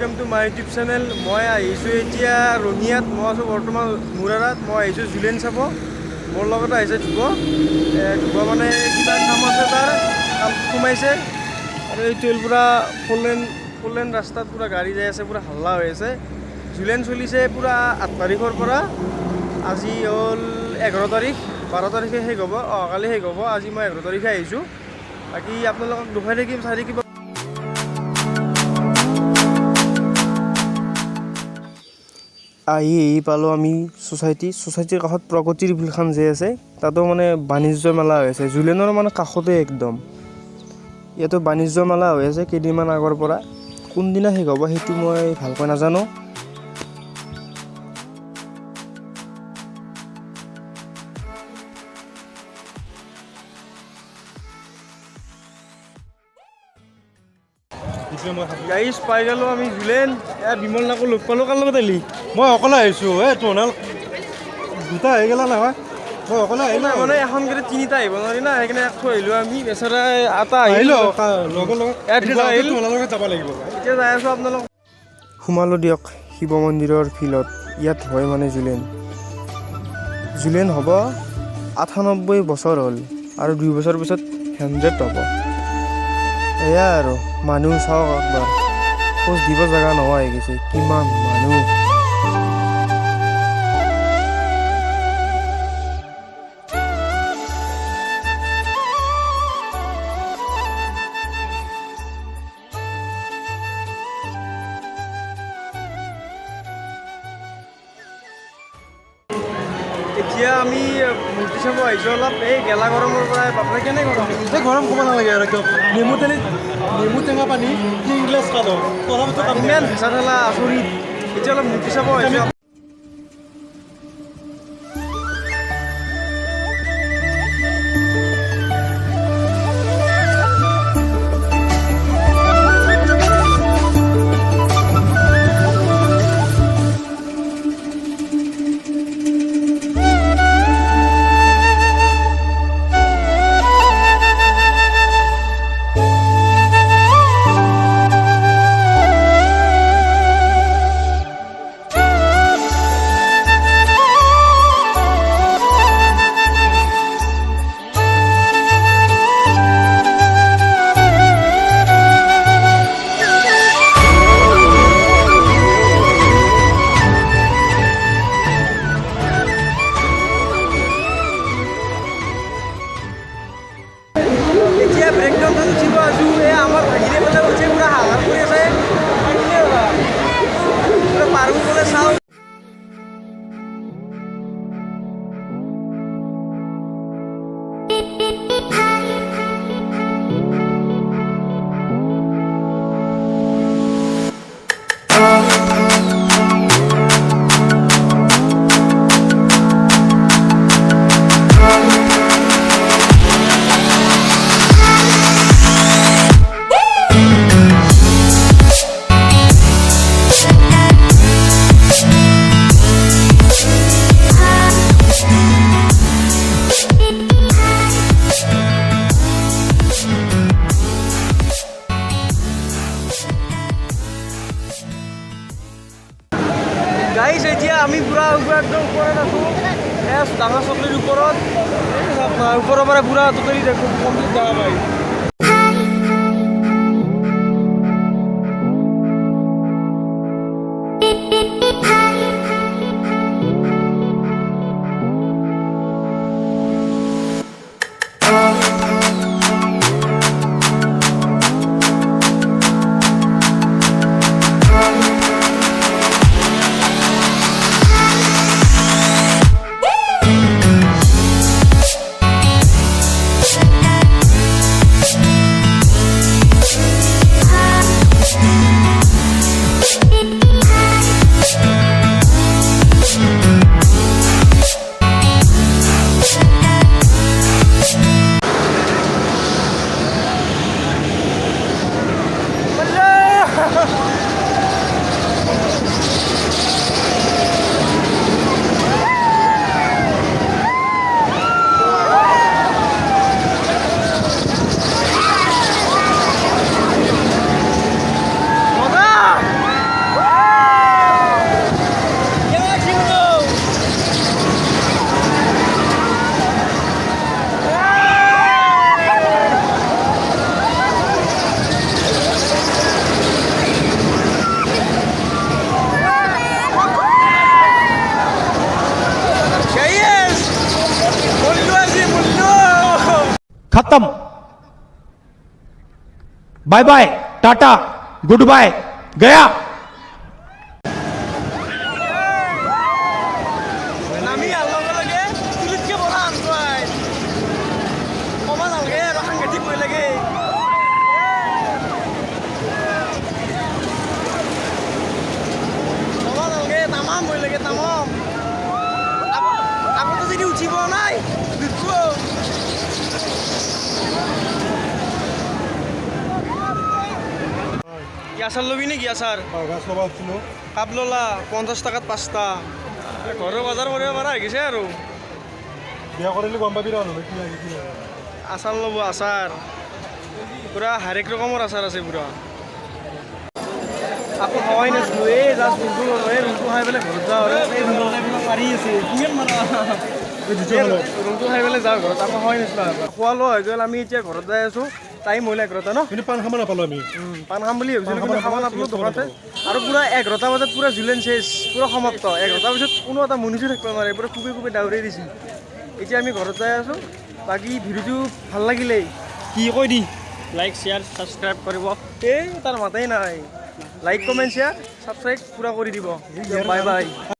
Welcome to my YouTube channel. মই আহিছোঁ এতিয়া ৰঙিয়াত। মই আছোঁ বৰ্তমান মুৰাৰাত। মই আহিছোঁ জুলেন চাব। মোৰ লগত আহিছে ধ্ৰুৱ। ধ্ৰুৱ মানে কিবা কাম আছে, তাৰ কাম সোমাইছে। আৰু এইটো পূৰা ফ'ৰলেন ৰাস্তাত পূৰা গাড়ী যাই আছে, পূৰা হাল্লা হৈ আছে। জুলেন চলিছে পূৰা 8 তাৰিখৰ পৰা। আজি হ'ল 11 তাৰিখ, 12 তাৰিখে শেষ হ'ব, অহাকালি শেষ হ'ব। আজি মই 11 তাৰিখে আহিছোঁ। বাকী আপোনালোকক দুখাই থাকিম, চাই থাকিব। আহি পালোঁ আমি ছ'চাইটিৰ কাষত প্ৰগতিৰ ফিল্ডখন যে আছে, তাতো মানে বাণিজ্য মেলা হৈ আছে। জুলেনৰ মানে কাষতে একদম। ইয়াতো বাণিজ্য মেলা হৈ আছে কেইদিনমান আগৰ পৰা। কোনদিনা শেষ হ'ব সেইটো মই ভালকৈ নাজানো। গাইজ পাই গ'লোঁ আমি জুলেন। বিমল নাকো লগ পালোঁ। কাৰ লগত আহিলি? মই অকলে আহিছোঁ। তোনাল দুটা আহি গ'লা নহয়, মই অকলে আহিলোঁ। মানে এখন গাড়ীত তিনিটা আহিব নোৱাৰি না, সেইকাৰণে এক থৈ আহিলোঁ আমি। বেচেৰা এটা আহিলোঁ লগত যাব লাগিব। এতিয়া যাই আছোঁ আপোনালোক। সোমালোঁ দিয়ক শিৱ মন্দিৰৰ ফিল্ডত। ইয়াত হয় মানে জুলেন হ'ব 98 বছৰ হ'ল, আৰু 2 বছৰ পিছত 100 হ'ব। এয়া আৰু মানুহ চাওক একবাৰ, খোজ দিব জেগা নোহোৱা হৈ গৈছে, কিমান মানুহ। এতিয়া আমি মূৰ্তি চাব আহিছোঁ অলপ। এই গেলা গৰমৰ পৰা বাপৰে কেনে গৰম। এই গৰম ক'ব নালাগে আৰু একদম। নেমু টেঙা পানী 3 গিলাচ খালোঁ, তথাপিতো কাম দিয়া ইমান নাই। হেঁচা ঠেলা আচৰিত। এতিয়া অলপ মূৰ্তি চাব আহিছোঁ। এতিয়া ব্ৰেকডাউনখন উঠিব আছোঁ। এই আমাৰ ভাগিনে পেলাই উঠি পূৰা হাহাকাৰ কৰি আছে। পূৰা পাৰোঁ বোলে চাওঁ। গাইজ এতিয়া আমি পূৰা একদম ওপৰত আছোঁ, ডাঙৰ চকলিৰ ওপৰত। ওপৰৰ পৰা পূৰা টোটেলি দেখোঁ কমপ্লিট দেখা পায়। खत्म bye bye tata good bye गया নামি আল্লাহ লাগে তুলিতকে বলা আনবাই কমা নালগে আৰু সাংঘাতিক ভয় লাগে কমা নালগে তামাম ভয় লাগে তামাম আগতে যদি উঠিব নাই দেখো কি আচাৰ ল'বি নেকি আচাৰ গাছ ল'ব আছিলোঁ কাপ ল'লা 50 টকাত 5টা ঘৰৰ বজাৰ কৰিব পৰা হৈ গৈছে আৰু বিয়া কৰিলে গম পাবি ৰ কি লাগে কি লাগে আচাৰ ল'ব আচাৰ পূৰা হৰেক ৰকমৰ আচাৰ আছে পূৰা আকৌ খাৱাই নাছিলোঁ এই জাষ্ট ৰুমটো ল'লোঁ এই ৰুমটো খাই পেলাই ঘৰত যাওঁ আৰু এই ৰুমটো খাই পেলাই পাৰি আছে কিমান মাৰা ৰুমটো খাই পেলাই যাওঁ ঘৰত আকৌ খাৱাই নাছিলোঁ খোৱা লোৱা হৈ গ'ল আমি এতিয়া ঘৰত যাই আছোঁ টাইম হ'ল 11টা ন কিন্তু পাণ খাব নাপালোঁ আমি পাণ খাম বুলি ভাবিছিলোঁ কিন্তু খাব নাপালোঁ দোকানতে আৰু পূৰা 11টা বজাত পূৰা জুলেন চেচ পূৰা সমাপ্ত 11টা পিছত কোনো এটা মনুষ্য থাকিব নোৱাৰে পূৰা খুবেই খুবেই ডাউৰি দিছিল এতিয়া আমি ঘৰত যাই আছোঁ বাকী ভিডিঅ'টো ভাল লাগিলেই কি কৈ দি লাইক শ্বেয়াৰ ছাবস্ক্ৰাইব কৰিব এই তাৰ মাতেই নাই লাইক কমেণ্ট শ্বেয়াৰ ছাবস্ক্ৰাইব পূৰা কৰি দিব বাই বাই